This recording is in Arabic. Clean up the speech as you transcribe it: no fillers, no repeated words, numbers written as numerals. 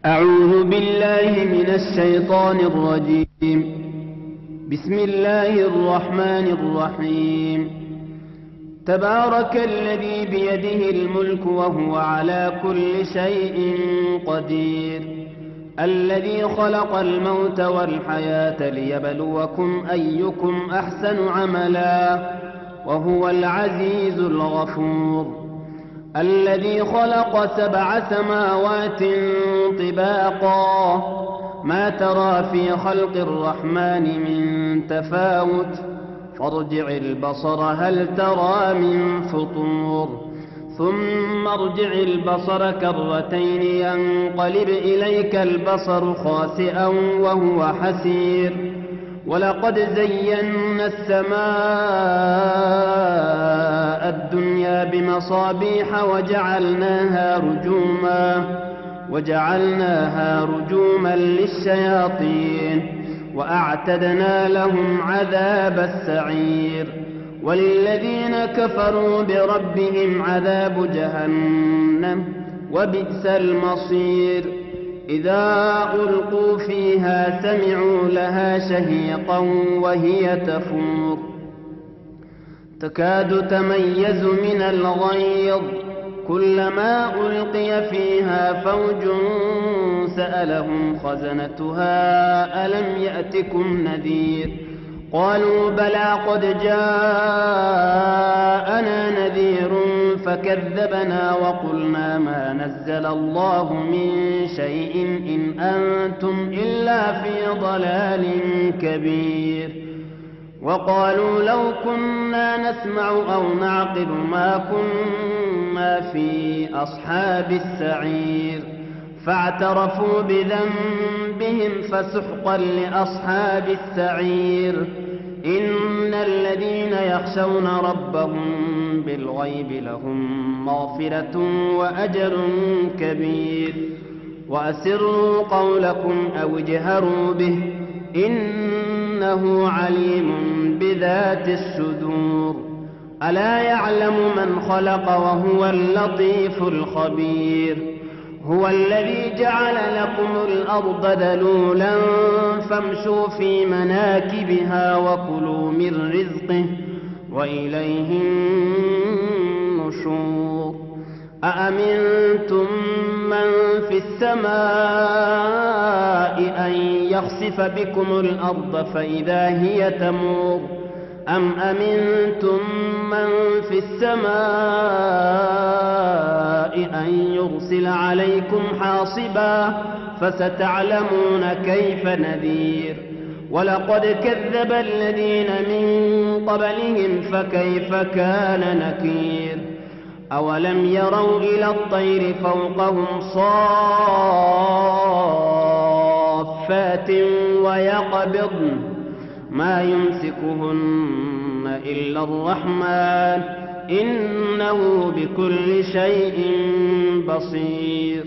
أعوذ بالله من الشيطان الرجيم. بسم الله الرحمن الرحيم. تبارك الذي بيده الملك وهو على كل شيء قدير، الذي خلق الموت والحياة ليبلوكم أيكم أحسن عملا، وهو العزيز الغفور، الذي خلق 7 سماوات طباقا، ما ترى في خلق الرحمن من تفاوت، فارجع البصر هل ترى من فطور، ثم ارجع البصر كرتين ينقلب إليك البصر خاسئا وهو حسير، ولقد زينا السماء الدنيا بمصابيح وجعلناها رجوما للشياطين، وأعتدنا لهم عذاب السعير، وللذين كفروا بربهم عذاب جهنم وبئس المصير. إذا ألقوا فيها سمعوا لها شهيقا وهي تفور، تكاد تميز من الغيظ، كلما ألقي فيها فوج سألهم خزنتها ألم يأتكم نذير، قالوا بلى قد جاءنا نذير فكذبنا وقلنا ما نزل الله من شيء إن أنتم إلا في ضلال كبير، وقالوا لو كنا نسمع أو نعقل ما كنا في أصحاب السعير، فاعترفوا بذنبهم فسحقا لأصحاب السعير. إن الذين يخشون ربهم بالغيب لهم مغفرة وأجر كبير، وأسروا قولكم أو اجهروا به إنه عليم بذات الصدور. ألا يعلم من خلق وهو اللطيف الخبير. هو الذي جعل لكم الأرض ذلولا فامشوا في مناكبها وكلوا من رزقه وإليه النشور. أأمنتم من في السماء أن يخسف بكم الأرض فإذا هي تمور، أم أمنتم من في السماء أن يرسل عليكم حاصبا، فستعلمون كيف نذير. ولقد كذب الذين من قبلهم فكيف كان نكير. أولم يروا إلى الطير فوقهم صافات ويقبضن ما يمسكهن إلا الرحمن إنه بكل شيء بصير.